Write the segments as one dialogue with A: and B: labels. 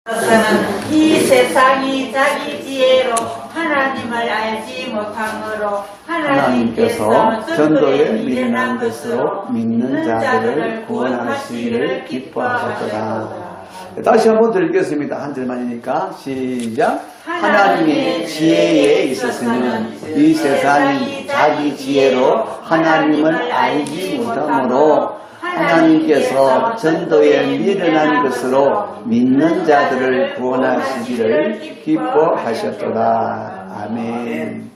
A: 그것은 이 세상이 자기 지혜로 하나님을 알지 못함으로 하나님께서 전도에 미련한 것으로 믿는 자들을 구원하시기를 기뻐하셨더라.
B: 다시 한번 드리겠습니다. 한 절만이니까 시작. 하나님의 지혜에 있어서는 이 세상이 자기 지혜로 하나님을 알지 못함으로 하나님께서 전도에 미련한 것으로 믿는 자들을 구원하시기를 기뻐하셨도다. 아멘.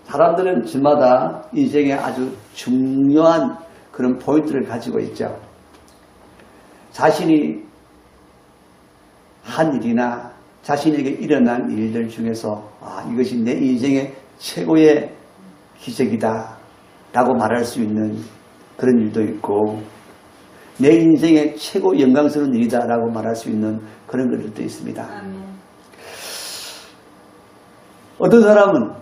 B: 사람들은 저마다 인생에 아주 중요한 그런 포인트를 가지고 있죠. 자신이 한 일이나 자신에게 일어난 일들 중에서 이것이 내 인생의 최고의 기적이다 라고 말할 수 있는 그런 일도 있고, 내 인생의 최고 영광스러운 일이다 라고 말할 수 있는 그런 것들도 있습니다. 어떤 사람은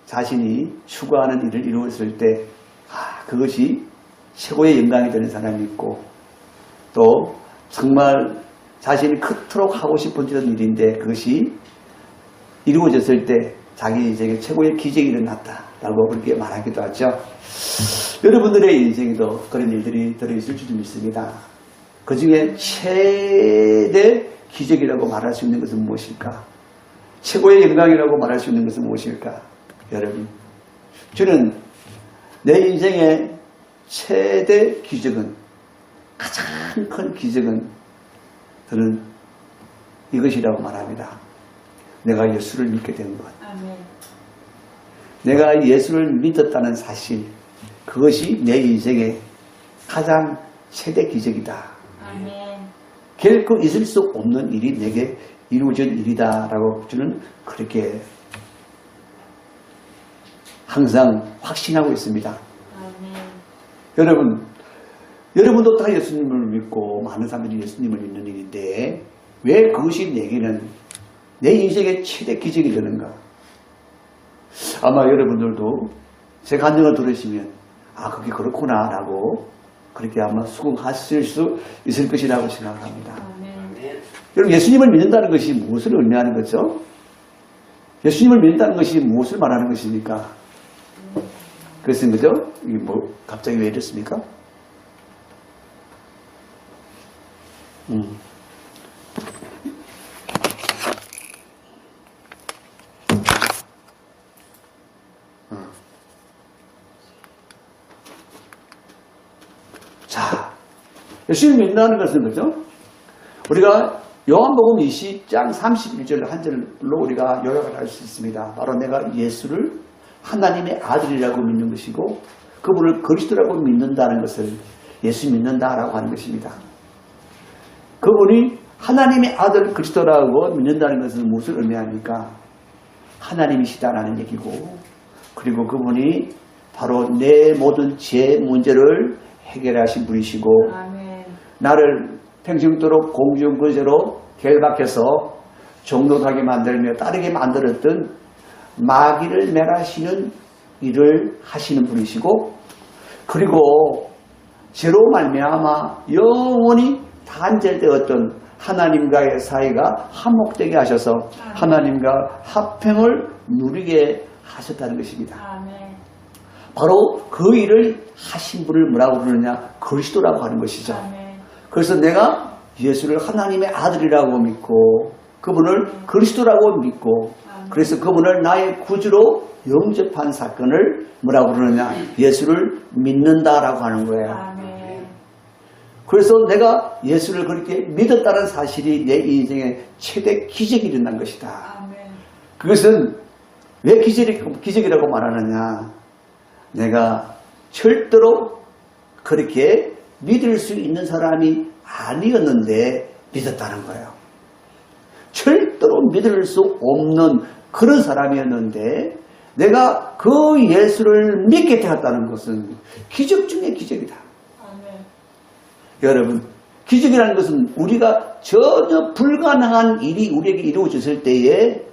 B: 자신이 추구하는 일을 이루었을 때 그것이 최고의 영광이 되는 사람이 있고, 또 정말 자신이 그토록 하고 싶은 일인데 그것이 이루어졌을 때 자기 인생의 최고의 기적이 일어났다 라고 그렇게 말하기도 하죠. 여러분들의 인생에도 그런 일들이 들어있을 줄 믿습니다. 그 중에 최대 기적이라고 말할 수 있는 것은 무엇일까? 최고의 영광이라고 말할 수 있는 것은 무엇일까? 여러분, 저는 내 인생의 최대 기적은, 가장 큰 기적은 저는 이것이라고 말합니다. 내가 예수를 믿게 된 것.
A: 아멘.
B: 내가 예수를 믿었다는 사실, 그것이 내 인생의 가장 최대 기적이다.
A: 아멘.
B: 결코 있을 수 없는 일이 내게 이루어진 일이다라고 저는 그렇게 항상 확신하고 있습니다.
A: 아멘.
B: 여러분도 다 예수님을 믿고 많은 사람들이 예수님을 믿는 일인데 왜 그것이 내게는 내 인생의 최대 기적이 되는가? 아마 여러분들도 제 간증을 들으시면 그게 그렇구나 라고 그렇게 아마 수긍하실 수 있을 것이라고 생각합니다.
A: 아멘.
B: 여러분, 예수님을 믿는다는 것이 무엇을 의미하는 거죠? 예수님을 믿는다는 것이 무엇을 말하는 것입니까? 그것은 그죠? 이게 갑자기 왜 이랬습니까? 자, 예수님을 믿는다는 것은 그죠? 우리가 요한복음 20장 31절 한 절로 우리가 요약을 할 수 있습니다. 바로 내가 예수를 하나님의 아들이라고 믿는 것이고 그분을 그리스도라고 믿는다는 것을 예수 믿는다라고 하는 것입니다. 그분이 하나님의 아들 그리스도라고 믿는다는 것은 무엇을 의미합니까? 하나님이시다라는 얘기고, 그리고 그분이 바로 내 모든 죄 문제를 해결하신 분이시고,
A: 아멘.
B: 나를 평생도록 공중거제로 결박해서 종노하게 만들며 따르게 만들었던 마귀를 멸하시는 일을 하시는 분이시고, 그리고 죄로 말미암아 영원히 단절되었던 하나님과의 사이가 한목되게 하셔서 하나님과 화평을 누리게 하셨다는 것입니다.
A: 아멘.
B: 바로 그 일을 하신 분을 뭐라고 부르느냐? 그리스도라고 하는 것이죠.
A: 아멘.
B: 그래서 내가 예수를 하나님의 아들이라고 믿고 그분을 그리스도라고 믿고 그래서 그분을 나의 구주로 영접한 사건을 뭐라고 부르느냐? 예수를 믿는다라고 하는 거예요.
A: 아멘.
B: 그래서 내가 예수를 그렇게 믿었다는 사실이 내 인생의 최대 기적이 일어난 것이다.
A: 아멘.
B: 그것은 왜 기적이라고 말하느냐? 내가 절대로 그렇게 믿을 수 있는 사람이 아니었는데 믿었다는 거예요. 절대로 믿을 수 없는 그런 사람이었는데 내가 그 예수를 믿게 되었다는 것은 기적 중에 기적이다.
A: 아멘.
B: 여러분, 기적이라는 것은 우리가 전혀 불가능한 일이 우리에게 이루어졌을 때에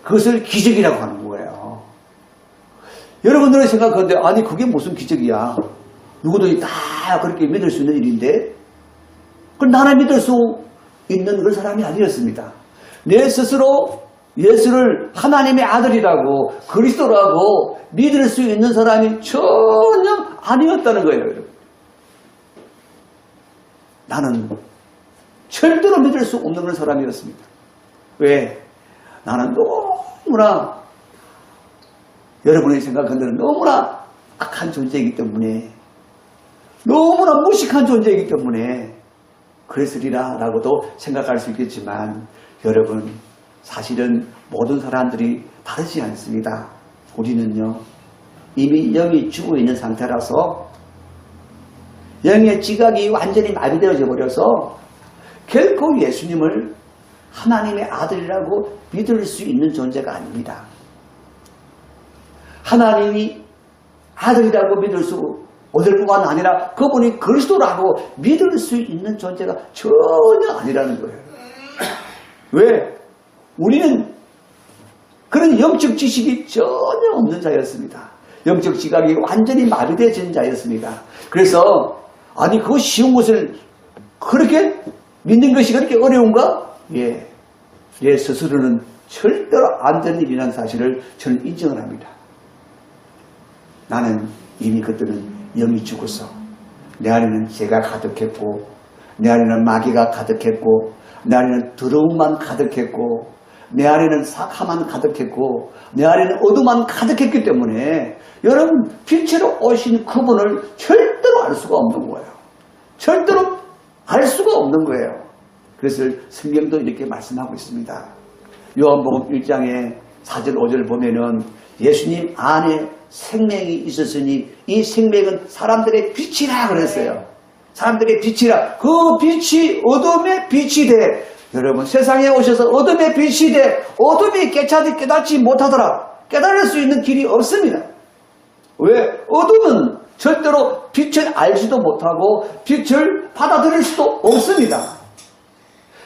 B: 그것을 기적이라고 하는 거예요. 여러분들은 생각하는데 아니 그게 무슨 기적이야. 누구든지 다 그렇게 믿을 수 있는 일인데 그럼 나는 믿을 수 있는 그런 사람이 아니었습니다. 내 스스로 예수를 하나님의 아들이라고 그리스도라고 믿을 수 있는 사람이 전혀 아니었다는 거예요. 여러분. 나는 절대로 믿을 수 없는 그런 사람이었습니다. 왜? 나는 너무나 여러분이 생각한 대로 너무나 악한 존재이기 때문에 너무나 무식한 존재이기 때문에 그랬으리라 라고도 생각할 수 있겠지만 여러분 사실은 모든 사람들이 다르지 않습니다. 우리는요 이미 영이 죽어 있는 상태라서 영의 지각이 완전히 마비되어져 버려서 결코 예수님을 하나님의 아들이라고 믿을 수 있는 존재가 아닙니다. 하나님이 아들이라고 믿을 수 얻을 뿐만 아니라 그분이 그리스도라고 믿을 수 있는 존재가 전혀 아니라는 거예요. 왜? 우리는 그런 영적 지식이 전혀 없는 자였습니다. 영적 지각이 완전히 마비되어진 자였습니다. 그래서 아니 그거 쉬운 것을 그렇게 믿는 것이 그렇게 어려운가? 예, 내 스스로는 절대로 안 되는 일이라는 사실을 저는 인정을 합니다. 나는 이미 그때는 영이 죽었어. 내 안에는 죄가 가득했고 내 안에는 마귀가 가득했고 내 안에는 더러움만 가득했고 내 안에는 사함만 가득했고 내 안에는 어둠만 가득했기 때문에 여러분 빛으로 오신 그분을 절대로 알 수가 없는 거예요. 절대로 알 수가 없는 거예요. 그래서 성경도 이렇게 말씀하고 있습니다. 요한복음 1장에 4절 5절 보면은 예수님 안에 생명이 있었으니 이 생명은 사람들의 빛이라 그랬어요. 사람들의 빛이라. 그 빛이 어둠의 빛이 돼. 여러분 세상에 오셔서 어둠의 빛이 돼. 어둠이 깨닫지 못하더라. 깨달을 수 있는 길이 없습니다. 왜? 어둠은 절대로 빛을 알지도 못하고 빛을 받아들일 수도 없습니다.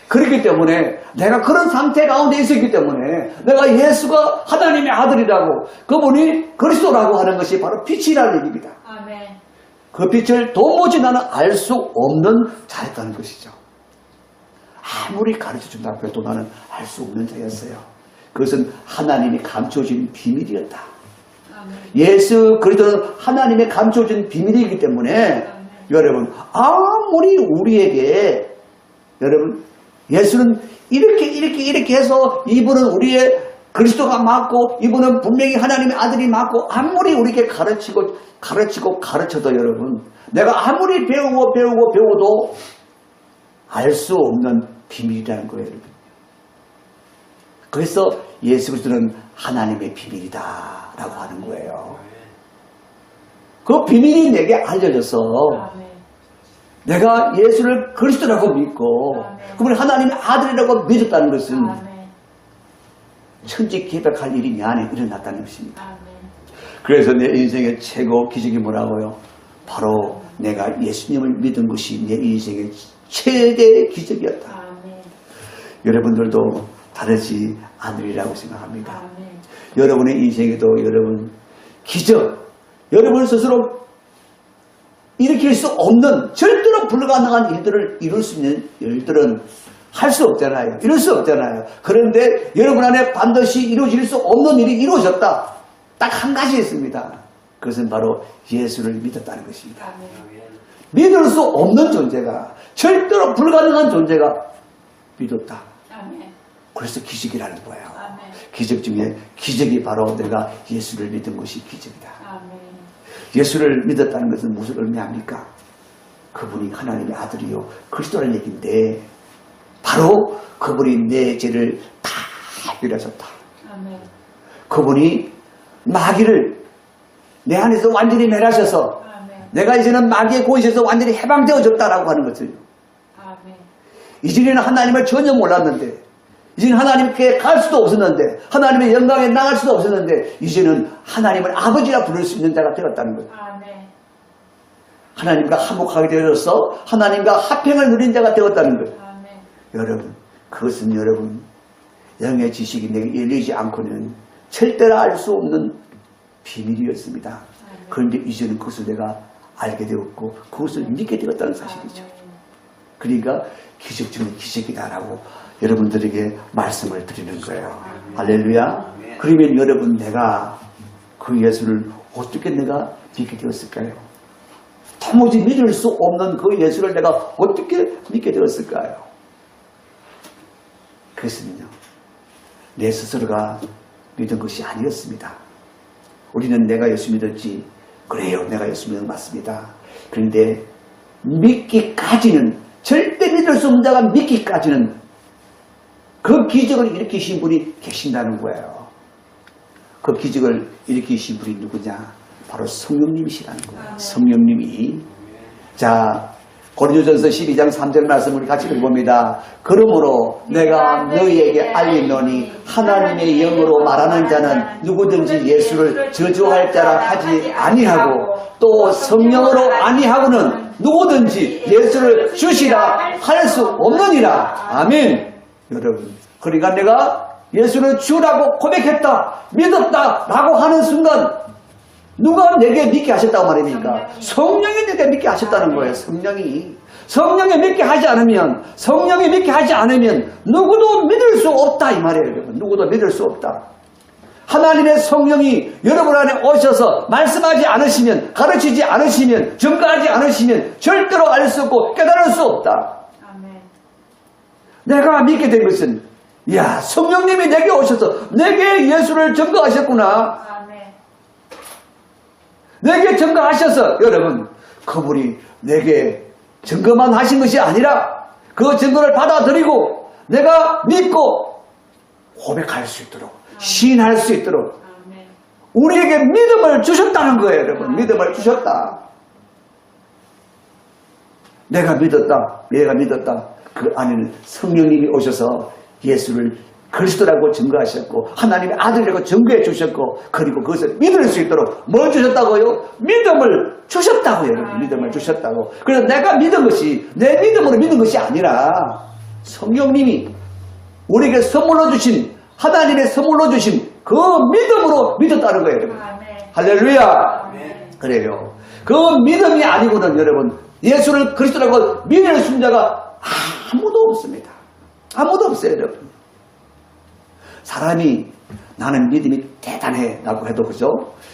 B: 그렇기 때문에 내가 그런 상태 가운데 있었기 때문에 내가 예수가 하나님의 아들이라고 그분이 그리스도라고 하는 것이 바로 빛이라는 얘기입니다.
A: 아멘.
B: 그 빛을 도무지 나는 알 수 없는 자였다는 것이죠. 아무리 가르쳐준다고 해도 나는 알 수 없는 자였어요. 그것은 하나님이 감춰진 비밀이었다.
A: 아멘.
B: 예수 그리스도는 하나님의 감춰진 비밀이기 때문에
A: 아멘.
B: 여러분 아무리 우리에게 여러분 예수는 이렇게 해서 이분은 우리의 그리스도가 맞고 이분은 분명히 하나님의 아들이 맞고 아무리 우리에게 가르쳐도 여러분 내가 아무리 배워도 알 수 없는 비밀이라는 거예요. 여러분. 그래서 예수 그리스도는 하나님의 비밀이다 라고 하는 거예요. 그 비밀이 내게 알려져서
A: 아멘.
B: 내가 예수를 그리스도라고 믿고 그분이 하나님의 아들이라고 믿었다는 것은
A: 아멘.
B: 천지개벽할 일이 내 안에 일어났다는 것입니다.
A: 아멘.
B: 그래서 내 인생의 최고 기적이 뭐라고요? 바로 내가 예수님을 믿은 것이 내 인생의 최대의 기적이었다.
A: 아멘.
B: 여러분들도 다르지 않으리라고 생각합니다.
A: 아멘.
B: 여러분의 인생에도 여러분 기적, 여러분 스스로 일으킬 수 없는 절대로 불가능한 일들을 이룰 수 있는 일들은 할 수 없잖아요. 이룰 수 없잖아요. 그런데 여러분 안에 반드시 이루어질 수 없는 일이 이루어졌다. 딱 한 가지 있습니다. 그것은 바로 예수를 믿었다는 것입니다.
A: 아멘.
B: 믿을 수 없는 존재가 절대로 불가능한 존재가 믿었다.
A: 아멘.
B: 그래서 기적이라는 거예요.
A: 아멘.
B: 기적 중에 기적이 바로 내가 예수를 믿은 것이 기적이다.
A: 아멘.
B: 예수를 믿었다는 것은 무슨 의미합니까? 그분이 하나님의 아들이요 그리스도라는 얘기인데 바로 그분이 내 죄를 다 해결하셨다.
A: 아멘.
B: 그분이 마귀를 내 안에서 완전히 멸하셔서
A: 아멘.
B: 내가 이제는 마귀의 고의에서 완전히 해방되어졌다라고 하는 것을
A: 아멘.
B: 이전에는 하나님을 전혀 몰랐는데 이제는 하나님께 갈 수도 없었는데 하나님의 영광에 나갈 수도 없었는데 이제는 하나님을 아버지라 부를 수 있는 자가 되었다는 거예요.
A: 아멘.
B: 하나님과 화목하게 되어서 하나님과 화평을 누린 자가 되었다는 거예요.
A: 아멘.
B: 여러분 그것은 여러분 영의 지식이 내게 열리지 않고는 절대로 알 수 없는 비밀이었습니다. 그런데 이제는 그것을 내가 알게 되었고 그것을 믿게 되었다는 사실이죠. 그러니까 기적 중에 기적이다라고 여러분들에게 말씀을 드리는 거예요. 할렐루야. 그러면 여러분, 내가 그 예수를 어떻게 내가 믿게 되었을까요? 도무지 믿을 수 없는 그 예수를 내가 어떻게 믿게 되었을까요? 그것은요, 내 스스로가 믿은 것이 아니었습니다. 우리는 내가 예수 믿었지, 그래요, 내가 예수 믿은 것 맞습니다. 그런데 믿기까지는, 절대 믿을 수 없는 자가 믿기까지는 그 기적을 일으키신 분이 계신다는 거예요. 그 기적을 일으키신 분이 누구냐? 바로 성령님이시라는 거예요. 성령님이. 자, 고린도전서 12장 3절 말씀을 같이 읽어봅니다. 그러므로 내가 너희에게 알리노니 하나님의 영으로 말하는 자는 누구든지 예수를 저주할 자라 하지 아니하고 또 성령으로 아니하고는 누구든지 예수를 주시라 할 수 없느니라. 아멘. 여러분, 그러니까 내가 예수를 주라고 고백했다, 믿었다 라고 하는 순간 누가 내게 믿게 하셨다고 말입니까? 성령이 내게 믿게 하셨다는 거예요. 성령이 믿게 하지 않으면, 성령이 믿게 하지 않으면 누구도 믿을 수 없다 이 말이에요. 여러분. 누구도 믿을 수 없다. 하나님의 성령이 여러분 안에 오셔서 말씀하지 않으시면, 가르치지 않으시면, 증거하지 않으시면 절대로 알 수 없고 깨달을 수 없다. 내가 믿게 된 것은, 야, 성령님이 내게 오셔서 내게 예수를 증거하셨구나. 내게 증거하셔서, 여러분, 그분이 내게 증거만 하신 것이 아니라 그 증거를 받아들이고 내가 믿고 고백할 수 있도록, 시인할 수 있도록 우리에게 믿음을 주셨다는 거예요. 여러분, 믿음을 주셨다. 내가 믿었다, 얘가 믿었다. 그 안에는 성령님이 오셔서 예수를 그리스도라고 증거하셨고 하나님의 아들이라고 증거해 주셨고, 그리고 그것을 믿을 수 있도록 뭘 주셨다고요? 믿음을 주셨다고요. 믿음을 주셨다고. 그래서 내가 믿은 것이 내 믿음으로 믿은 것이 아니라 성령님이 우리에게 선물로 주신, 하나님의 선물로 주신 그 믿음으로 믿었다는 거예요. 여러분. 할렐루야. 그래요. 그 믿음이 아니고는 여러분, 예수를 그리스도라고 믿을 순자가 아무도 없습니다. 아무도 없어요. 여러분. 사람이 나는 믿음이 대단해 라고 해도, 그죠?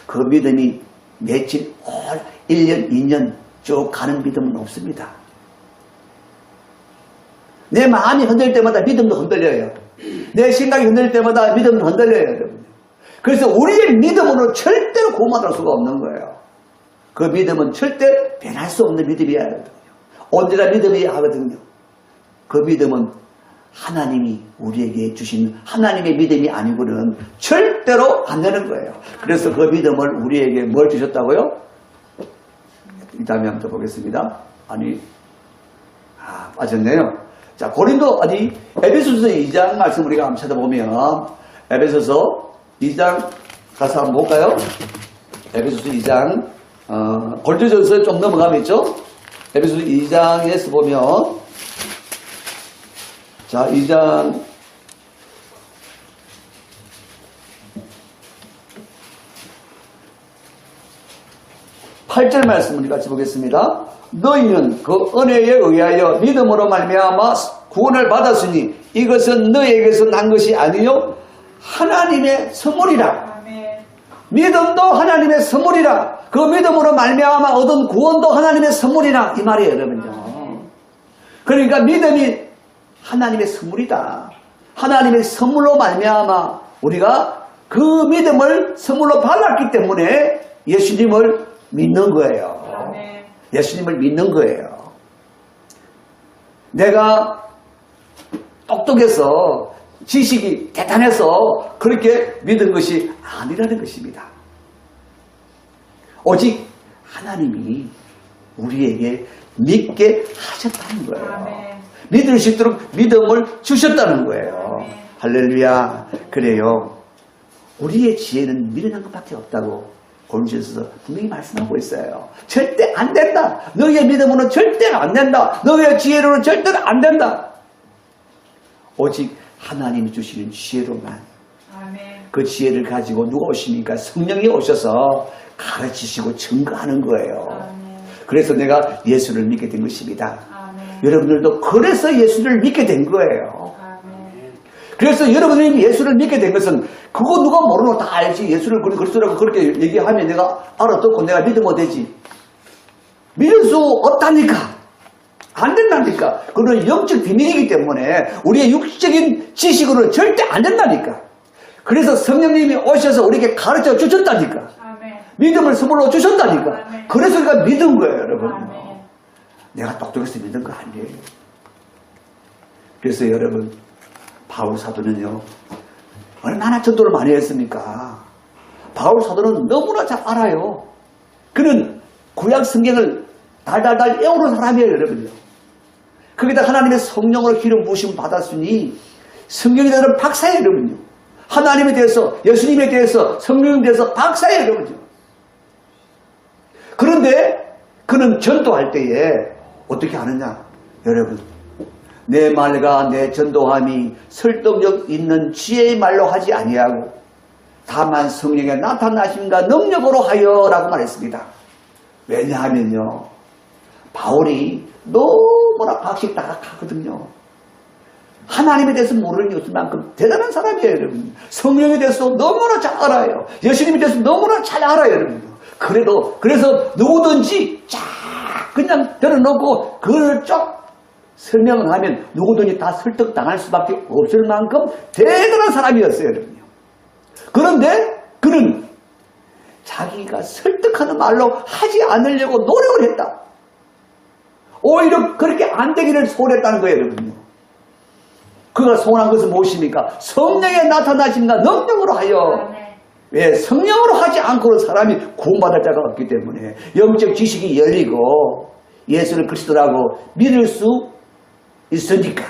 B: 그 믿음이 며칠, 1년, 2년 쭉 가는 믿음은 없습니다. 내 마음이 흔들릴 때마다 믿음도 흔들려요. 내 생각이 흔들릴 때마다 믿음도 흔들려요. 여러분. 그래서 우리의 믿음으로 절대로 구원받을 수가 없는 거예요. 그 믿음은 절대 변할 수 없는 믿음이야. 언제나 믿음이야 하거든요. 그 믿음은 하나님이 우리에게 주신 하나님의 믿음이 아니고는 절대로 안 되는 거예요. 그래서 그 믿음을 우리에게 뭘 주셨다고요? 이 다음에 한번 더 보겠습니다. 빠졌네요. 자, 고린도, 에베소서 2장 말씀 우리가 한번 찾아보면, 에베소서 2장 가서 한번 볼까요? 에베소서 2장, 고린도전서 좀 넘어가면 있죠? 에베소서 2장에서 보면, 자, 2장 8절 말씀 우리 같이 보겠습니다. 너희는 그 은혜에 의하여 믿음으로 말미암아 구원을 받았으니 이것은 너희에게서 난 것이 아니요 하나님의 선물이라. 믿음도 하나님의 선물이라. 그 믿음으로 말미암아 얻은 구원도 하나님의 선물이라 이 말이에요, 여러분요. 그러니까 믿음이 하나님의 선물이다. 하나님의 선물로 말미암아 우리가 그 믿음을 선물로 받았기 때문에 예수님을 믿는 거예요. 예수님을 믿는 거예요. 내가 똑똑해서 지식이 대단해서 그렇게 믿은 것이 아니라는 것입니다. 오직 하나님이 우리에게 믿게 하셨다는 거예요. 믿을 수 있도록 믿음을 주셨다는 거예요. 할렐루야. 그래요. 우리의 지혜는 미련한 것밖에 없다고 고린도전서 분명히 말씀하고 있어요. 절대 안 된다. 너희의 믿음으로는 절대로 안 된다. 너희의 지혜로는 절대로 안 된다. 오직 하나님이 주시는 지혜로만. 그 지혜를 가지고 누가 오십니까? 성령이 오셔서 가르치시고 증거하는 거예요. 그래서 내가 예수를 믿게 된 것입니다. 여러분들도 그래서 예수를 믿게 된 거예요.
A: 아멘.
B: 그래서 여러분들이 예수를 믿게 된 것은 그거 누가 모르는 거 다 알지. 예수를 그리스도라고 그렇게 얘기하면 내가 알아듣고 내가 믿으면 되지. 믿을 수 없다니까. 안 된다니까. 그건 영적 비밀이기 때문에 우리의 육적인 지식으로는 절대 안 된다니까. 그래서 성령님이 오셔서 우리에게 가르쳐 주셨다니까.
A: 아멘.
B: 믿음을 선물로 주셨다니까.
A: 아멘.
B: 그래서 우리가 믿은 거예요, 여러분.
A: 아멘.
B: 내가 똑똑해서 믿은 거 아니에요. 그래서 여러분, 바울 사도는요, 얼마나 전도를 많이 했습니까? 바울 사도는 너무나 잘 알아요. 그는 구약 성경을 달달달 외우는 사람이에요, 여러분요. 거기다 하나님의 성령으로 기름 부으심 받았으니 성경에 대해서 박사예요, 여러분요. 하나님에 대해서, 예수님에 대해서, 성령에 대해서 박사예요, 여러분요. 그런데 그는 전도할 때에 어떻게 하느냐, 여러분. 내 말과 내 전도함이 설득력 있는 지혜의 말로 하지 아니하고 다만 성령의 나타나심과 능력으로 하여라고 말했습니다. 왜냐하면요, 바울이 너무나 박식다각하거든요. 하나님에 대해서 모르는 게 없을 만큼 대단한 사람이에요, 여러분. 성령에 대해서 너무나 잘 알아요. 예수님에 대해서 너무나 잘 알아요, 여러분. 그래서 누구든지 쫙 그냥 들어놓고 그걸 쭉 설명을 하면 누구든지 다 설득당할 수밖에 없을 만큼 대단한 사람이었어요, 여러분요. 그런데 그는 자기가 설득하는 말로 하지 않으려고 노력을 했다. 오히려 그렇게 안 되기를 소원했다는 거예요, 여러분요. 그가 소원한 것은 무엇입니까? 성령의 나타나심과 능력으로 하여. 왜? 성령으로 하지 않고는 사람이 구원받을 자가 없기 때문에 영적 지식이 열리고 예수를 그리스도라고 믿을 수 있으니까.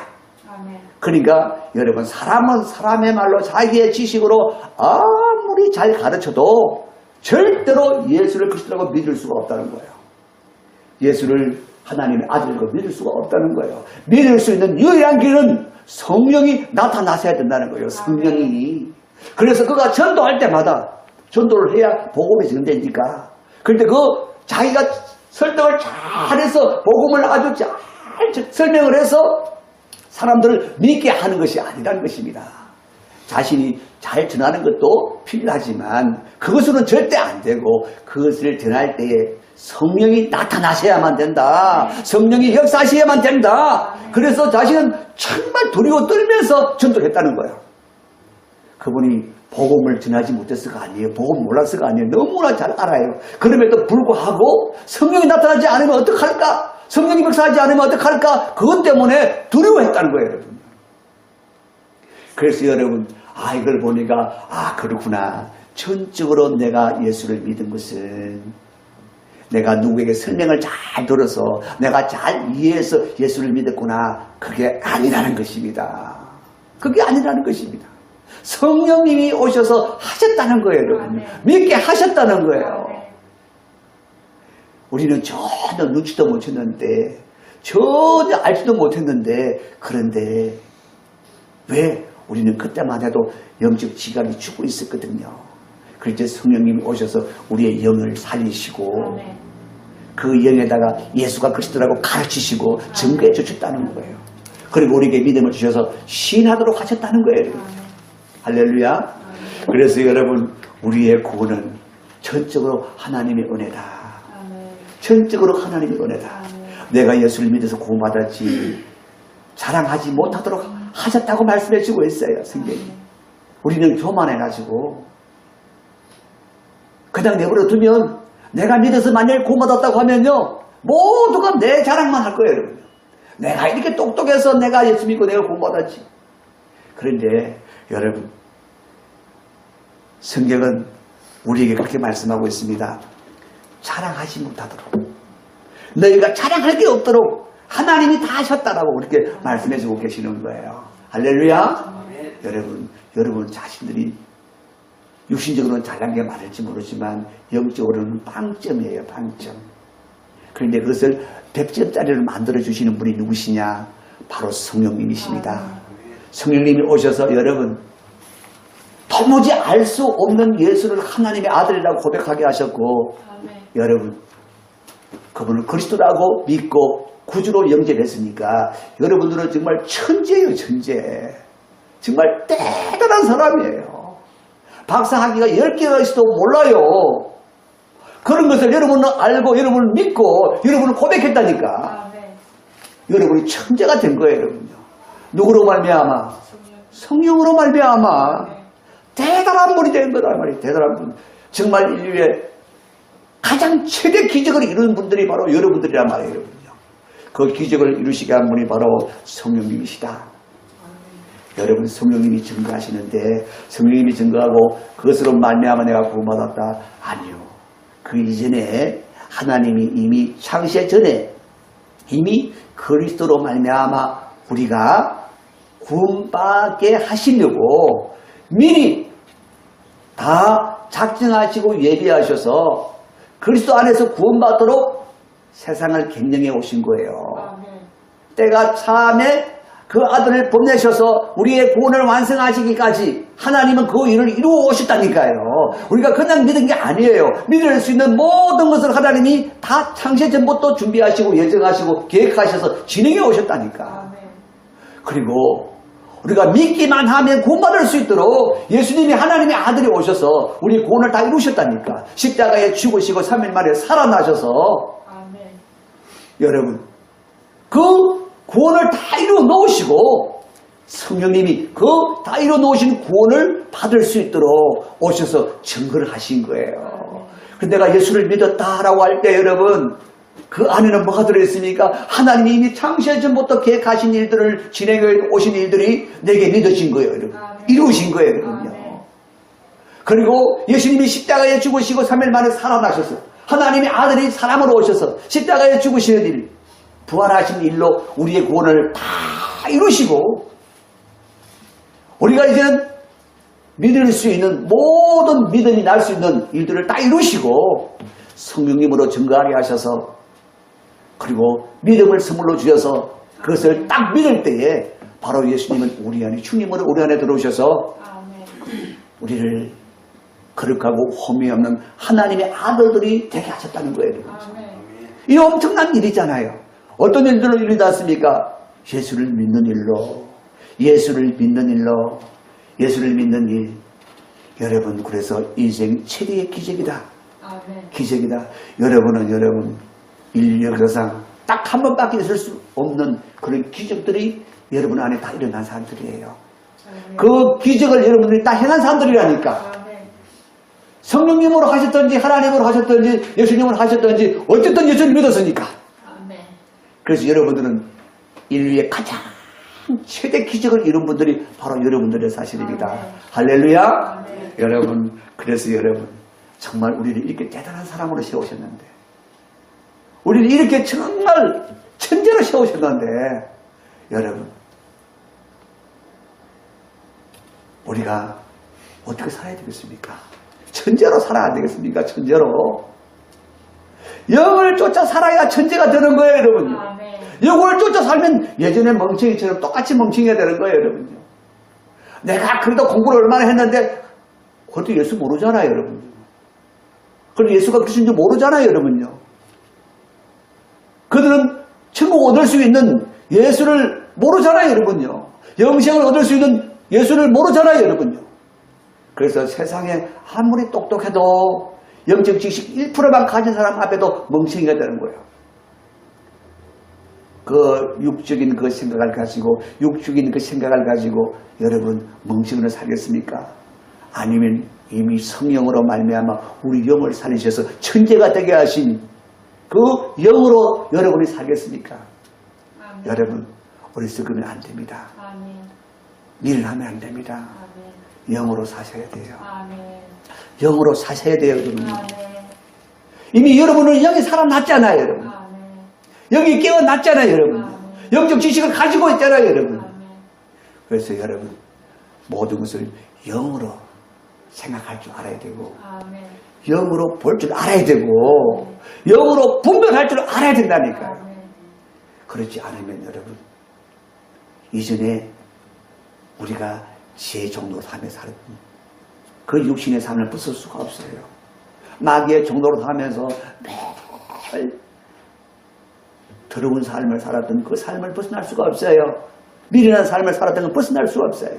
B: 그러니까 여러분, 사람은 사람의 말로 자기의 지식으로 아무리 잘 가르쳐도 절대로 예수를 그리스도라고 믿을 수가 없다는 거예요. 예수를 하나님의 아들로 믿을 수가 없다는 거예요. 믿을 수 있는 유일한 길은 성령이 나타나셔야 된다는 거예요. 성령이. 그래서 그가 전도할 때마다 전도를 해야 복음이 전된다니까. 그런데 자기가 설득을 잘해서 복음을 아주 잘 설명을 해서 사람들을 믿게 하는 것이 아니라는 것입니다. 자신이 잘 전하는 것도 필요하지만 그것으로는 절대 안 되고 그것을 전할 때에 성령이 나타나셔야만 된다. 성령이 역사하셔야만 된다. 그래서 자신은 정말 두려워 떨면서 전도를 했다는 거예요. 그분이 복음을 전하지 못했을까 아니에요. 복음 몰랐을까 아니에요. 너무나 잘 알아요. 그럼에도 불구하고 성령이 나타나지 않으면 어떡할까? 성령이 역사하지 않으면 어떡할까? 그것 때문에 두려워했다는 거예요, 여러분. 그래서 여러분, 이걸 보니까 그렇구나. 전적으로 내가 예수를 믿은 것은 내가 누구에게 설명을 잘 들어서 내가 잘 이해해서 예수를 믿었구나. 그게 아니라는 것입니다. 그게 아니라는 것입니다. 성령님이 오셔서 하셨다는 거예요, 여러분. 믿게 하셨다는 거예요. 우리는 전혀 눈치도 못 챘는데, 전혀 알지도 못했는데, 그런데 왜 우리는 그때만 해도 영적 지각이 죽고 있었거든요. 그래서 성령님이 오셔서 우리의 영을 살리시고 그 영에다가 예수가 그리스도라고 가르치시고 증거해 주셨다는 거예요. 그리고 우리에게 믿음을 주셔서 시인하도록 하셨다는 거예요. 할렐루야. 그래서 여러분, 우리의 구원은 전적으로 하나님의 은혜다. 전적으로 하나님의 은혜다. 내가 예수를 믿어서 구원받았지 자랑하지 못하도록 하셨다고 말씀해 주고 있어요, 성경이. 우리는 교만해가지고 그냥 내버려 두면 내가 믿어서 만약에 구원받았다고 하면요, 모두가 내 자랑만 할 거예요, 여러분. 내가 이렇게 똑똑해서 내가 예수 믿고 내가 구원받았지. 그런데 여러분, 성경은 우리에게 그렇게 말씀하고 있습니다. 자랑하지 못하도록, 너희가 자랑할 게 없도록 하나님이 다 하셨다라고 그렇게 말씀해주고 계시는 거예요. 할렐루야. 여러분 자신들이 육신적으로는 잘난 게 많을지 모르지만 영적으로는 빵점이에요, 빵점. 그런데 그것을 100점짜리를 만들어주시는 분이 누구시냐? 바로 성령님이십니다. 성령님이 오셔서 여러분, 도무지 알 수 없는 예수를 하나님의 아들이라고 고백하게 하셨고, 여러분, 그분을 그리스도라고 믿고 구주로 영접했으니까 여러분들은 정말 천재예요, 천재. 정말 대단한 사람이에요. 박사학위가 10개가 있어도 몰라요. 그런 것을 여러분은 알고 여러분을 믿고 여러분을 고백했다니까.
A: 아멘.
B: 여러분이 천재가 된 거예요, 여러분요. 누구로 말미암아? 성령으로 말미암아. 대단한 분이 된 거다 말이에요. 대단한 분. 정말 인류의 가장 최대 기적을 이루는 분들이 바로 여러분들이란 말이에요, 여러분요. 그 기적을 이루시게 한 분이 바로 성령님이시다. 여러분, 성령님이 증거하시는데 성령님이 증거하고 그것으로 말미암아 내가 구원받았다. 아니요. 그 이전에 하나님이 이미 창세 전에 이미 그리스도로 말미암아 우리가 구원받게 하시려고 미리 다 작정하시고 예비하셔서 그리스도 안에서 구원받도록 세상을 경영해 오신 거예요.
A: 아멘.
B: 때가 참에 그 아들을 보내셔서 우리의 구원을 완성하시기까지 하나님은 그 일을 이루어 오셨다니까요. 우리가 그냥 믿은 게 아니에요. 믿을 수 있는 모든 것을 하나님이 다 창세 전부터 준비하시고 예정하시고 계획하셔서 진행해 오셨다니까.
A: 아멘.
B: 그리고 우리가 믿기만 하면 구원받을 수 있도록 예수님이 하나님의 아들이 오셔서 우리 구원을 다 이루셨다니까. 십자가에 죽으시고 3일 만에 살아나셔서
A: 아멘.
B: 여러분 그 구원을 다 이루어 놓으시고 성령님이 그 다 이루어 놓으신 구원을 받을 수 있도록 오셔서 증거를 하신 거예요. 근데 내가 예수를 믿었다라고 할 때 여러분 그 안에는 뭐가 들어있습니까? 하나님이 이미 창세 전부터 계획하신 일들을 진행해 오신 일들이 내게 믿어진 거예요, 여러분. 이루신 거예요, 여러분요. 그리고 예수님이 십자가에 죽으시고 3일 만에 살아나셔서 하나님의 아들이 사람으로 오셔서 십자가에 죽으시는 일, 부활하신 일로 우리의 구원을 다 이루시고 우리가 이제는 믿을 수 있는 모든 믿음이 날 수 있는 일들을 다 이루시고 성령님으로 증거하게 하셔서 그리고 믿음을 선물로 주셔서 그것을 딱 믿을 때에 바로 예수님은 우리 안에 주님으로 우리 안에 들어오셔서
A: 아멘.
B: 우리를 거룩하고 험이 없는 하나님의 아들들이 되게 하셨다는 거예요.
A: 아멘.
B: 이 엄청난 일이잖아요. 어떤 일들로 일어났습니까? 예수를 믿는 일로, 예수를 믿는 일로, 예수를 믿는 일. 여러분, 그래서 인생 최대의 기적이다.
A: 아멘.
B: 기적이다. 여러분, 인류 역사상 딱 한 번밖에 있을 수 없는 그런 기적들이 여러분 안에 다 일어난 사람들이에요.
A: 아멘.
B: 그 기적을 여러분들이 다 해난 사람들이라니까.
A: 아멘.
B: 성령님으로 하셨든지 하나님으로 하셨든지 예수님으로 하셨든지 어쨌든 예수를 믿었으니까.
A: 아멘.
B: 그래서 여러분들은 인류의 가장 최대 기적을 이룬 분들이 바로 여러분들의 사실입니다.
A: 아멘.
B: 할렐루야.
A: 아멘.
B: 여러분, 그래서 여러분 정말 우리를 이렇게 대단한 사람으로 세우셨는데 우리를 이렇게 정말 천재로 세우셨는데 여러분 우리가 어떻게 살아야 되겠습니까? 천재로 살아야 되겠습니까? 천재로. 영을 쫓아 살아야 천재가 되는 거예요, 여러분.
A: 아멘.
B: 영을 쫓아 살면 예전에 멍청이처럼 똑같이 멍청이가 되는 거예요, 여러분. 내가 그래도 공부를 얼마나 했는데 그것도 예수 모르잖아요, 여러분. 그럼 예수가 그리스도인지 모르잖아요, 여러분요. 그들은 천국 얻을 수 있는 예수를 모르잖아요, 여러분요. 영생을 얻을 수 있는 예수를 모르잖아요, 여러분요. 그래서 세상에 아무리 똑똑해도 영적 지식 1%만 가진 사람 앞에도 멍청이가 되는 거예요. 그 육적인 그 생각을 가지고 육적인 그 생각을 가지고 여러분 멍청이로 살겠습니까? 아니면 이미 성령으로 말미암아 우리 영을 살리셔서 천재가 되게 하신 그 영으로 여러분이 살겠습니까?
A: 아멘.
B: 여러분 어리석으면 안 됩니다.
A: 아멘.
B: 일을 하면 안 됩니다.
A: 아멘.
B: 영으로 사셔야 돼요.
A: 아멘.
B: 영으로 사셔야 돼요, 여러분.
A: 아멘.
B: 이미 여러분은 영이 살아났잖아요, 여러분.
A: 아멘.
B: 영이 깨어났잖아요, 여러분.
A: 아멘.
B: 영적 지식을 가지고 있잖아요, 여러분.
A: 아멘.
B: 그래서 여러분 모든 것을 영으로 생각할 줄 알아야 되고
A: 아멘.
B: 영으로 볼 줄 알아야 되고 영으로 분별할 줄 알아야 된다니까요.
A: 아멘.
B: 그렇지 않으면 여러분 이전에 우리가 지혜의 종로로 살면서 그 육신의 삶을 벗을 수가 없어요. 마귀의 종로로 살면서 매일 더러운 삶을 살았던 그 삶을 벗어날 수가 없어요. 미련한 삶을 살았던 건 벗어날 수가 없어요.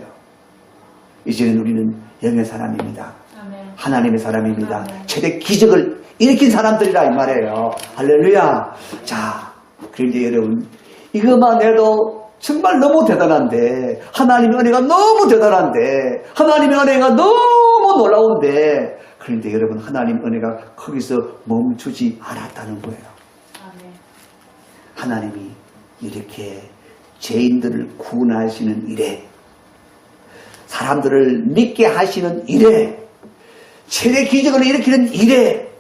B: 이제는 우리는 영의 사람입니다.
A: 아멘.
B: 하나님의 사람입니다.
A: 아멘.
B: 최대 기적을 일으킨 사람들이라 이 말이에요. 할렐루야. 자, 그런데 여러분, 이것만 해도 정말 너무 대단한데, 하나님의 은혜가 너무 대단한데, 하나님의 은혜가 너무 놀라운데, 그런데 여러분, 하나님 은혜가 거기서 멈추지 않았다는 거예요.
A: 아멘.
B: 하나님이 이렇게 죄인들을 구원하시는 일에, 사람들을 믿게 하시는 일에, 최대 기적을 일으키는 일에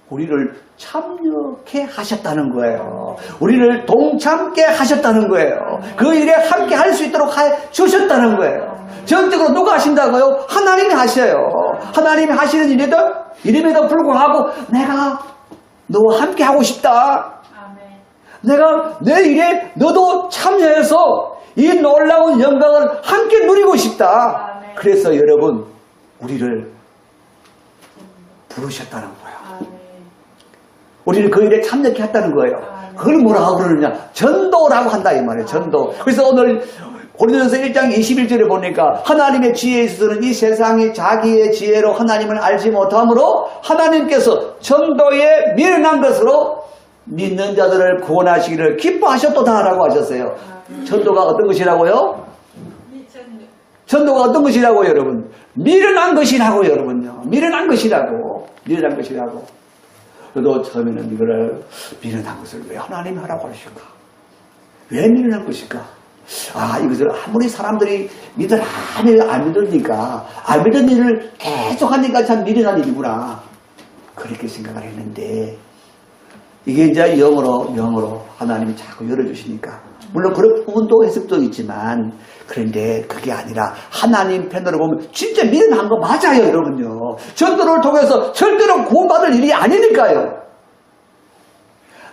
B: 우리를 참여케 하셨다는 거예요. 우리를 동참케 하셨다는 거예요. 그 일에 함께 할 수 있도록 주셨다는 거예요. 전적으로 누가 하신다고요? 하나님이 하셔요. 하나님이 하시는 일임에도 불구하고 내가 너와 함께 하고 싶다.
A: 아멘.
B: 내가 내 일에 너도 참여해서 이 놀라운 영광을 함께 누리고 싶다.
A: 아멘.
B: 그래서 여러분, 우리를 부르셨다는 거예요.
A: 아멘.
B: 우리는 그 일에 참여케 했다는 거예요. 그걸 뭐라고 그러느냐? 전도라고 한다 이 말이에요. 전도. 그래서 오늘 고린도전서 1장 21절에 보니까 하나님의 지혜에 있어서는 이 세상이 자기의 지혜로 하나님을 알지 못하므로 하나님께서 전도에 미련한 것으로 믿는 자들을 구원하시기를 기뻐하셨도다라고 하셨어요. 전도가 어떤 것이라고요? 전도가 어떤 것이라고요, 여러분? 미련한 것이라고, 여러분요. 미련한 것이라고. 미련한 것이라고. 저도 처음에는 이거를 미련한 것을 왜 하나님이 하라고 하실까? 왜 미련한 것일까? 아, 이것을 아무리 사람들이 믿으라 하면 안 믿으니까, 안 믿은 일을 계속 하니까 참 미련한 일이구나. 그렇게 생각을 했는데, 이게 이제 영어로 하나님이 자꾸 열어주시니까, 물론 그런 부분도 해석도 있지만, 그런데 그게 아니라 하나님 편으로 보면 진짜 미련한 거 맞아요, 여러분요. 전도를 통해서 절대로 구원받을 일이 아니니까요.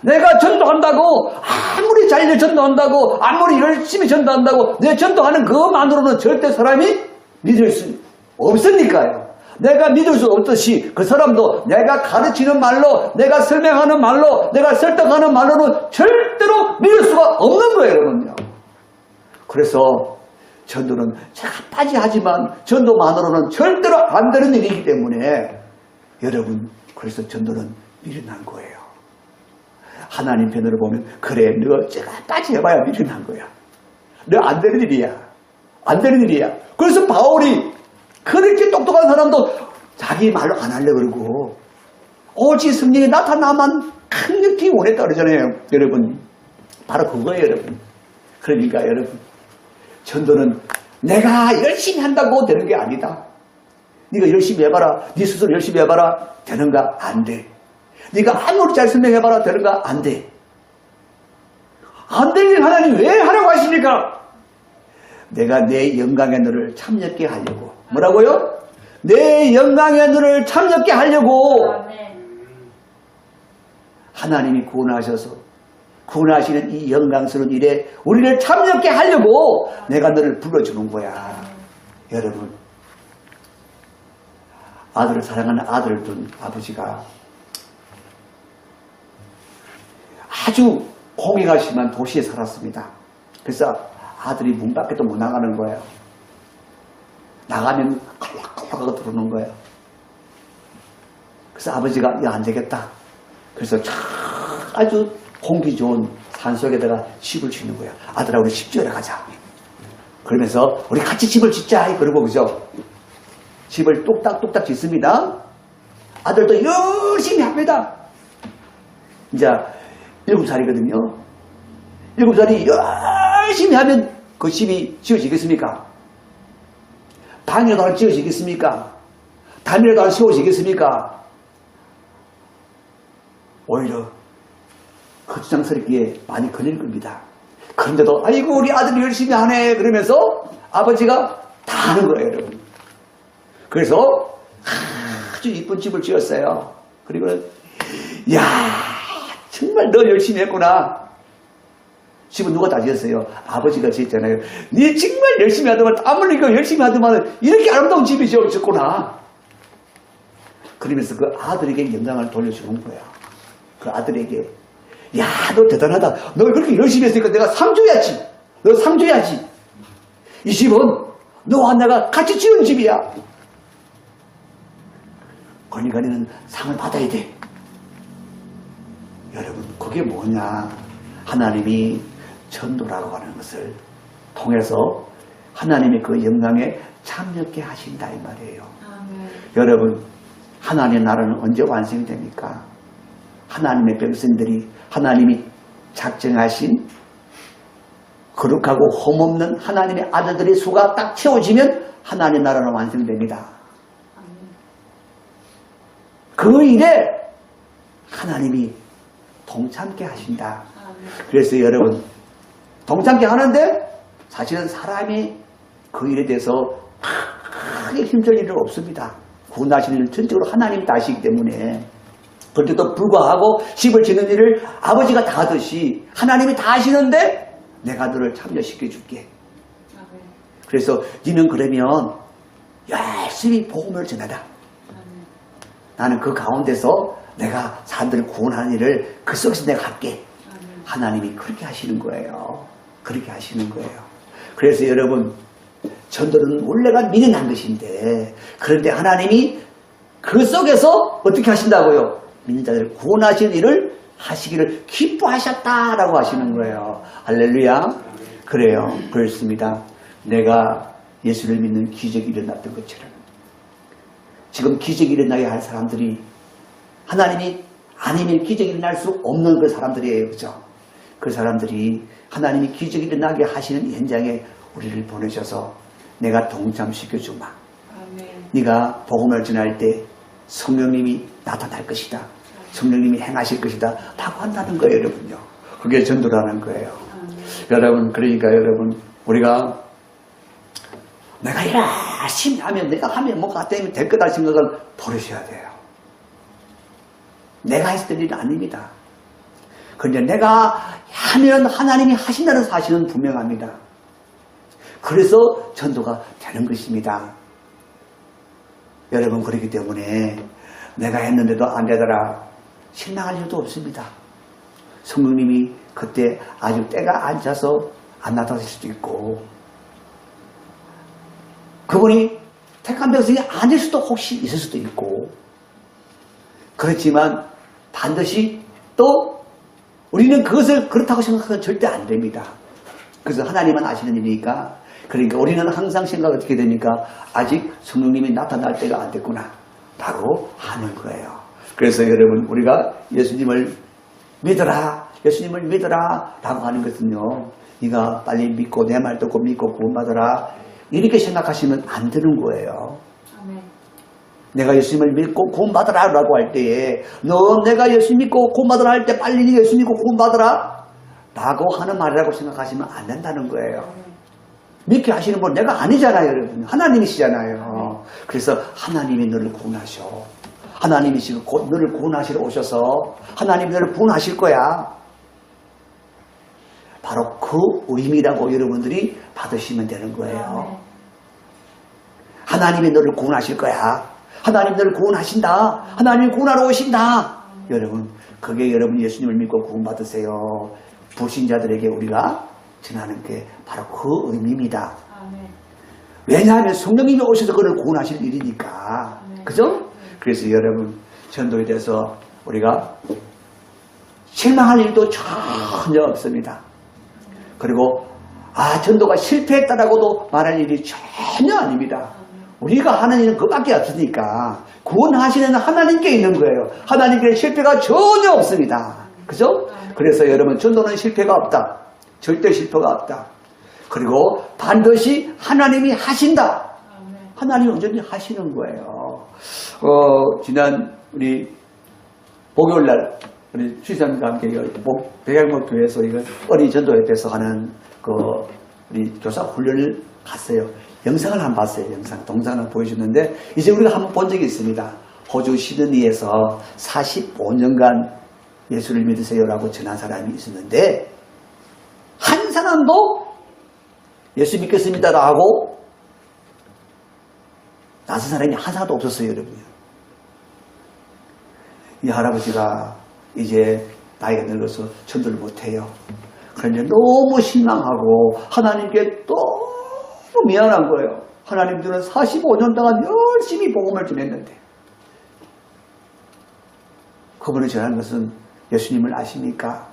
B: 내가 전도한다고, 아무리 잘 전도한다고, 아무리 열심히 전도한다고, 내 전도하는 그것만으로는 절대 사람이 믿을 수 없으니까요. 내가 믿을 수 없듯이 그 사람도 내가 가르치는 말로, 내가 설명하는 말로, 내가 설득하는 말로는 절대로 믿을 수가 없는 거예요, 여러분요. 그래서 전도는 자빠지 하지만 전도만으로는 절대로 안 되는 일이기 때문에 여러분, 그래서 전도는 미련한 거예요. 하나님 편으로 보면 그래, 너 제가까지 해봐야 미련한 거야. 너 안 되는 일이야. 안 되는 일이야. 그래서 바울이 그렇게 똑똑한 사람도 자기 말로 안 하려고 그러고 오직 성령이 나타나만 강력히 원했다 그러잖아요. 여러분, 바로 그거예요, 여러분. 그러니까 여러분, 전도는 내가 열심히 한다고 되는 게 아니다. 네가 열심히 해봐라. 네 스스로 열심히 해봐라. 되는가? 안 돼. 네가 아무리 잘 설명해봐라. 되는가? 안 돼. 안 되는 하나님 왜 하라고 하십니까? 내가 내 영광의 눈을 참엽게 하려고. 뭐라고요? 내 영광의 눈을 참엽게 하려고. 하나님이 구원하셔서 구원하시는 이 영광스러운 일에 우리를 참여케 하려고 내가 너를 불러주는 거야. 여러분, 아들을 사랑하는 아들을 둔 아버지가 아주 공해가 심한 도시에 살았습니다. 그래서 아들이 문 밖에도 못 나가는 거예요. 나가면 컬럭컬럭하고 들어오는 거예요. 그래서 아버지가 야, 안 되겠다. 그래서 아주 공기 좋은 산속에다가 집을 짓는 거야. 아들아, 우리 집 지으러 가자. 그러면서 우리 같이 집을 짓자. 그러고, 그죠? 집을 뚝딱뚝딱 짓습니다. 아들도 열심히 합니다. 이제 7살이거든요. 7살이 열심히 하면 그 집이 지어지겠습니까? 방이라도 하나 지어지겠습니까? 담이라도 하나 세워지겠습니까? 오히려 거추장스럽기에 많이 걸릴 겁니다. 그런데도 아이고 우리 아들이 열심히 하네 그러면서 아버지가 다 하는 거예요, 여러분. 그래서 아주 이쁜 집을 지었어요. 그리고 야, 정말 너 열심히 했구나. 집은 누가 다 지었어요? 아버지가 지었잖아요. 네 정말 열심히 하더만, 땀 흘리고 열심히 하더만 이렇게 아름다운 집이 지어졌구나. 그러면서 그 아들에게 영광을 돌려주는 거예요. 그 아들에게 야, 너 대단하다. 너 그렇게 열심히 했으니까 내가 상 줘야지. 너 상 줘야지. 이 집은 너와 내가 같이 지은 집이야. 그러니까 너는 상을 받아야 돼. 여러분, 그게 뭐냐? 하나님이 전도라고 하는 것을 통해서 하나님의 그 영광에 참여케 하신다 이 말이에요.
A: 아멘.
B: 여러분, 하나님의 나라는 언제 완성이 됩니까? 하나님의 백성들이 하나님이 작정하신 거룩하고 험없는 하나님의 아들들의 수가 딱 채워지면 하나님의 나라는 완성됩니다.
A: 아멘.
B: 그 일에 하나님이 동참케 하신다.
A: 아멘.
B: 그래서 여러분, 동참케 하는데 사실은 사람이 그 일에 대해서 크게 힘들 일은 없습니다. 구원하시는 일은 전적으로 하나님이 다 하시기 때문에. 그런데도 불구하고 집을 짓는 일을 아버지가 다 하듯이 하나님이 다 하시는데 내가 너를 참여시켜 줄게.
A: 아멘.
B: 그래서 너는 그러면 열심히 복음을 전하라.
A: 아멘.
B: 나는 그 가운데서 내가 사람들을 구원하는 일을 그 속에서 내가 할게.
A: 아멘.
B: 하나님이 그렇게 하시는 거예요. 그렇게 하시는 거예요. 그래서 여러분, 전도는 원래가 미련한 것인데, 그런데 하나님이 그 속에서 어떻게 하신다고요? 믿는 자들을 구원하시는 일을 하시기를 기뻐하셨다라고 하시는 거예요. 할렐루야. 그래요. 그렇습니다. 내가 예수를 믿는 기적이 일어났던 것처럼 지금 기적이 일어나게 할 사람들이 하나님이 아니면 기적이 일어날 수 없는 그 사람들이에요. 그죠? 그 사람들이 하나님이 기적이 일어나게 하시는 현장에 우리를 보내셔서 내가 동참시켜주마.
A: 아멘.
B: 네가 복음을 전할 때 성령님이 나타날 것이다. 성령님이 행하실 것이다. 라고 한다는 거예요, 여러분요. 그게 전도라는 거예요.
A: 아멘.
B: 여러분, 그러니까 여러분, 우리가 내가 열심히 하면, 내가 하면 뭐가 되면 될 거다 생각을 버리셔야 돼요. 내가 했을 일은 아닙니다. 그런데 내가 하면 하나님이 하신다는 사실은 분명합니다. 그래서 전도가 되는 것입니다. 여러분, 그렇기 때문에 내가 했는데도 안 되더라 실망할 일도 없습니다. 성령님이 그때 아주 때가 안 차서 안 나타날 수도 있고, 그분이 택한 백성이 아닐 수도 혹시 있을 수도 있고, 그렇지만 반드시 또 우리는 그것을 그렇다고 생각하면 절대 안 됩니다. 그래서 하나님은 아시는 일이니까, 그러니까 우리는 항상 생각 어떻게 되니까 아직 성령님이 나타날 때가 안 됐구나 라고 하는 거예요. 그래서 여러분, 우리가 예수님을 믿어라, 예수님을 믿어라 라고 하는 것은요, 네가 빨리 믿고 내 말 듣고 믿고 구원받아라 이렇게 생각하시면 안 되는 거예요.
A: 아멘.
B: 내가 예수님을 믿고 구원받아라 라고 할 때에 너 내가 예수 믿고 구원받아라 할 때 빨리 예수 믿고 구원받아라 라고 하는 말이라고 생각하시면 안 된다는 거예요.
A: 아멘.
B: 믿게 하시는 분 내가 아니잖아요, 여러분. 하나님이시잖아요. 그래서 하나님이 너를 구원하셔. 하나님이 지금 곧 너를 구원하시러 오셔서 하나님이 너를 구원하실 거야. 바로 그 의미라고 여러분들이 받으시면 되는 거예요.
A: 아멘.
B: 하나님이 너를 구원하실 거야. 하나님 너를 구원하신다. 하나님 구원하러 오신다. 여러분, 그게 여러분 예수님을 믿고 구원받으세요. 불신자들에게 우리가 전하는 게 바로 그 의미입니다.
A: 아멘.
B: 왜냐하면 성령님이 오셔서 그를 구원하실 일이니까.
A: 네.
B: 그죠? 그래서 여러분, 전도에 대해서 우리가 실망할 일도 전혀 없습니다. 그리고 전도가 실패했다라고도 말할 일이 전혀 아닙니다. 우리가 하는 일은 그밖에 없으니까 구원하시는 하나님께 있는 거예요. 하나님께 실패가 전혀 없습니다. 그죠? 그래서 여러분, 전도는 실패가 없다. 절대 실패가 없다. 그리고 반드시 하나님이 하신다.
A: 아멘.
B: 하나님이 언제든지 하시는 거예요. 지난 우리 목요일날 우리 주지사님과 함께 백양목교회에서 어린이 전도에 대해서 하는 우리 교사 훈련을 갔어요. 영상을 한번 봤어요. 동상을 보여주는데 이제 우리가 한번 본 적이 있습니다. 호주 시드니에서 45년간 예수를 믿으세요라고 전한 사람이 있었는데 한 사람도 예수 믿겠습니다라고 나선 사람이 한 사람도 없었어요, 여러분. 이 할아버지가 이제 나이가 늙어서 전도를 못해요. 그런데 너무 실망하고 하나님께 너무 미안한 거예요. 하나님들은 45년 동안 열심히 복음을 전했는데 그분이 전한 것은 예수님을 아십니까?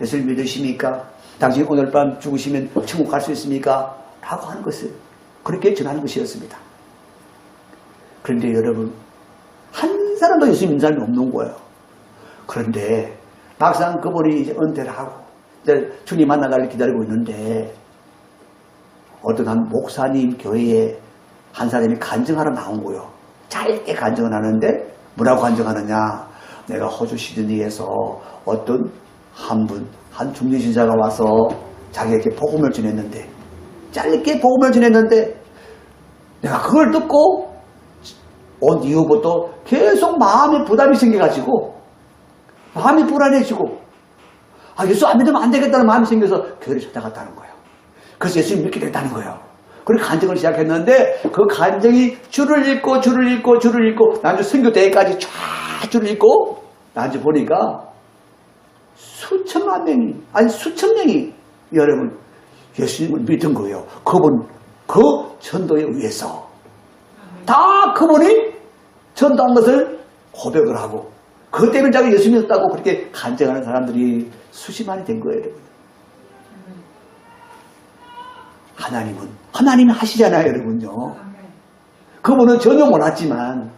B: 예수를 믿으십니까? 당신 오늘 밤 죽으시면 천국 갈 수 있습니까? 라고 하는 것을 그렇게 전하는 것이었습니다. 그런데 여러분 한 사람도 예수 믿는 사람이 없는 거예요. 그런데 막상 그분이 이제 은퇴를 하고 이제 주님 만나기를 기다리고 있는데 어떤 한 목사님 교회에 한 사람이 간증하러 나온 거예요. 짧게 간증을 하는데 뭐라고 간증하느냐? 내가 호주 시드니에서 어떤 한 중리신자가 와서 자기에게 복음을 전했는데 짧게 복음을 전했는데 내가 그걸 듣고 온 이후부터 계속 마음에 부담이 생겨가지고 마음이 불안해지고 예수 안 믿으면 안 되겠다는 마음이 생겨서 교회를 찾아갔다는 거예요. 그래서 예수님 믿게 됐다는 거예요. 그렇게 간증을 시작했는데 그 간증이 줄을 읽고 나중에 선교 대회까지 쫙 줄을 읽고 나중에 보니까 수천 명이 여러분 예수님을 믿은 거예요. 그분 그 전도에 의해서 다 그분이 전도한 것을 고백을 하고 그 때문에 자기 예수 믿었다고 그렇게 간증하는 사람들이 수십만이 된 거예요. 여러분. 하나님이 하시잖아요. 여러분요. 그분은 전혀 몰랐지만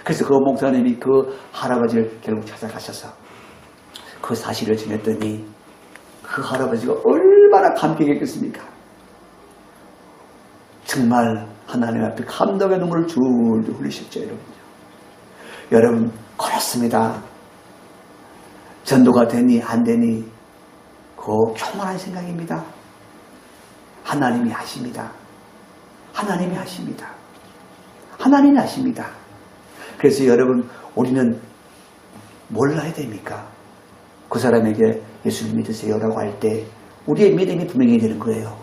B: 그래서 그 목사님이 그 할아버지를 결국 찾아가셔서 그 사실을 전했더니 그 할아버지가 얼마나 감격했겠습니까? 정말 하나님 앞에 감동의 눈물을 줄줄 흘리셨죠. 여러분 그렇습니다. 전도가 되니 안 되니 그 교만한 생각입니다. 하나님이 하십니다. 하나님이 하십니다. 하나님이 하십니다. 그래서 여러분 우리는 뭘 해야 됩니까? 그 사람에게 예수를 믿으세요라고 할 때 우리의 믿음이 분명히 되는 거예요.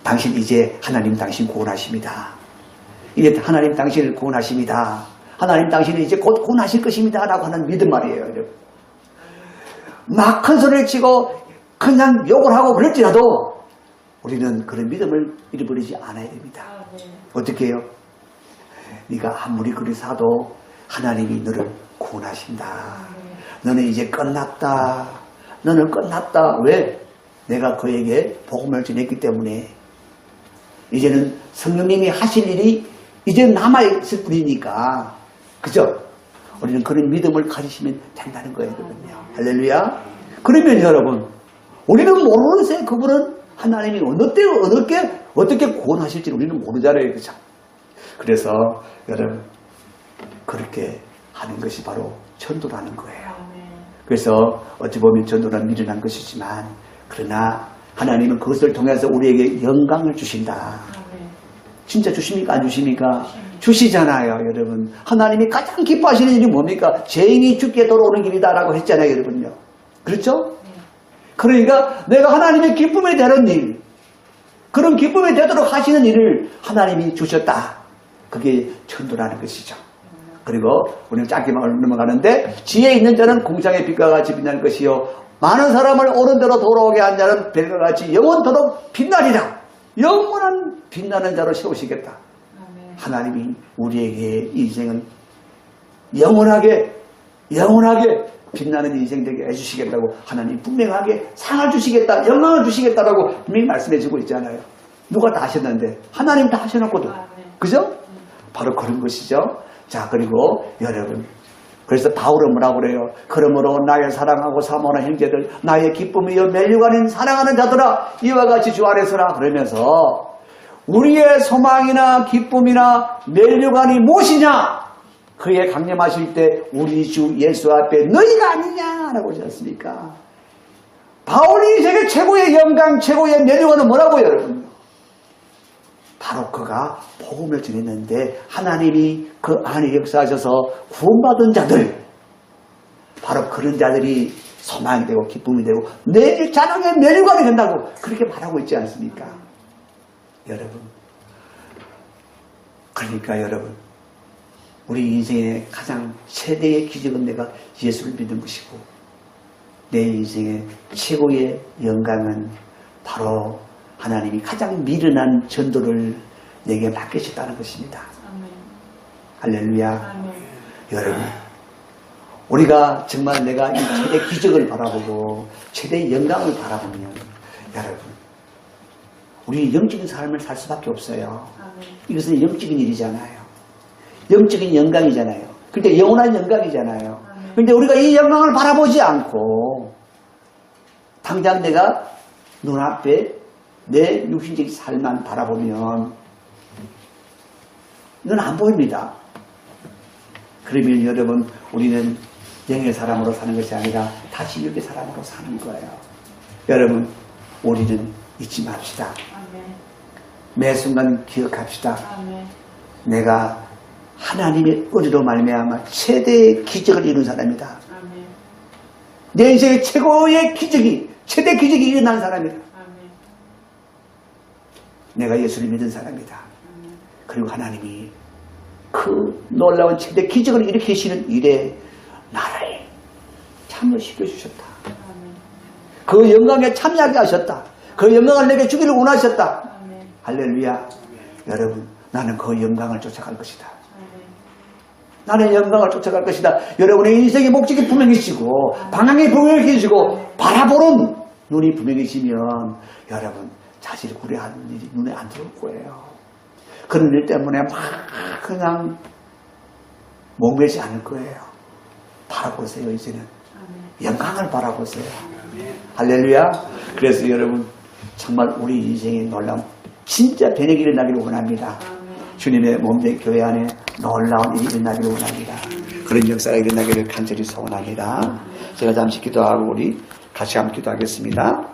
B: 당신 이제 하나님 당신 구원하십니다. 이제 하나님 당신을 구원하십니다. 하나님 당신은 이제 곧 구원하실 것입니다. 라고 하는 믿음 말이에요. 여러분. 막 큰 소리를 치고 그냥 욕을 하고 그랬지라도 우리는 그런 믿음을 잃어버리지 않아야 됩니다. 어떻게 해요? 네가 아무리 그리 사도 하나님이 너를 구원하신다. 너는 이제 끝났다. 너는 끝났다. 왜? 내가 그에게 복음을 전했기 때문에 이제는 성령님이 하실 일이 이제 남아있을 뿐이니까 그죠? 우리는 그런 믿음을 가지시면 된다는 거예요. 할렐루야. 그러면 여러분 우리는 모르는 새 그분은 하나님이 어느 때 어떻게 구원하실지 우리는 모르잖아요. 그죠? 그래서 여러분 그렇게 하는 것이 바로 전도라는 거예요. 그래서 어찌 보면 전도는 미련한 것이지만 그러나 하나님은 그것을 통해서 우리에게 영광을 주신다. 진짜 주십니까? 안 주십니까? 주시잖아요. 여러분 하나님이 가장 기뻐하시는 일이 뭡니까? 죄인이 죽게 돌아오는 길이다라고 했잖아요. 여러분요. 그렇죠? 그러니까 내가 하나님의 기쁨에 되는 일 그런 기쁨에 되도록 하시는 일을 하나님이 주셨다. 그게 전도라는 것이죠. 그리고 우리는 짧게만 넘어가는데 지혜 있는 자는 공장의 빛과 같이 빛나는 것이요 많은 사람을 옳은 대로 돌아오게 한 자는 별과 같이 영원토록 빛나리라. 영원한 빛나는 자로 세우시겠다. 하나님이 우리에게 인생은 영원하게 빛나는 인생 되게 해주시겠다고 하나님 분명하게 상을 주시겠다, 영광을 주시겠다라고 분명히 말씀해주고 있잖아요. 누가 다 하셨는데 하나님 다 하셔놓고도 그죠? 바로 그런 것이죠. 자 그리고 여러분 그래서 바울은 뭐라고 그래요? 그러므로 나의 사랑하고 사모하는 형제들 나의 기쁨이여 멜류관인 사랑하는 자들아 이와 같이 주 안에 서라 그러면서 우리의 소망이나 기쁨이나 멜류관이 무엇이냐? 그의 강림하실 때 우리 주 예수 앞에 너희가 아니냐라고 하지 않습니까? 바울이 세계 최고의 영광 최고의 멜류관은 뭐라고요 여러분? 바로 그가 복음을 전했는데 하나님이 그 안에 역사하셔서 구원받은 자들 바로 그런 자들이 소망이 되고 기쁨이 되고 내 자랑의 멜류관이 된다고 그렇게 말하고 있지 않습니까? 여러분 그러니까 여러분 우리 인생의 가장 최대의 기적은 내가 예수를 믿는 것이고 내 인생의 최고의 영광은 바로 하나님이 가장 미련한 전도를 내게 맡기셨다는 것입니다. 할렐루야. 여러분, 우리가 정말 내가 이 최대 기적을 바라보고 최대의 영광을 바라보면 여러분, 우리 영적인 삶을 살 수밖에 없어요. 이것은 영적인 일이잖아요. 영적인 영광이잖아요. 근데 영원한 영광이잖아요. 근데 우리가 이 영광을 바라보지 않고 당장 내가 눈앞에 내 육신적인 삶만 바라보면 이건 안 보입니다. 그러면 여러분, 우리는 영의 사람으로 사는 것이 아니라 다시 육의 사람으로 사는 거예요. 여러분, 우리는 잊지 맙시다. 매 순간 기억합시다. 내가 하나님의 은혜로 말미암아 최대의 기적을 이룬 사람이다. 내 인생의 최고의 기적이, 최대 기적이 일어난 사람이다. 내가 예수를 믿은 사람이다. 그리고 하나님이 그 놀라운 최대 기적을 일으키시는 일에 나를 참여시켜 주셨다. 그 영광에 참여하게 하셨다. 그 영광을 내게 주기를 원하셨다. 할렐루야. 여러분, 나는 그 영광을 쫓아갈 것이다. 나는 영광을 쫓아갈 것이다. 여러분의 인생의 목적이 분명해지고 방향이 분명해지고 바라보는 눈이 분명해지면 여러분 자신을 구애하는 일이 눈에 안 들어올 거예요. 그런 일 때문에 막 그냥 목매지 않을 거예요. 바라보세요. 이제는 영광을 바라보세요. 할렐루야. 그래서 여러분 정말 우리 인생의 놀라운 진짜 변혁이 일어나기를 원합니다. 주님의 몸된 교회 안에 놀라운 일이 일어나기를 원합니다. 그런 역사가 일어나기를 간절히 소원합니다. 제가 잠시 기도하고 우리 같이 함께 기도하겠습니다.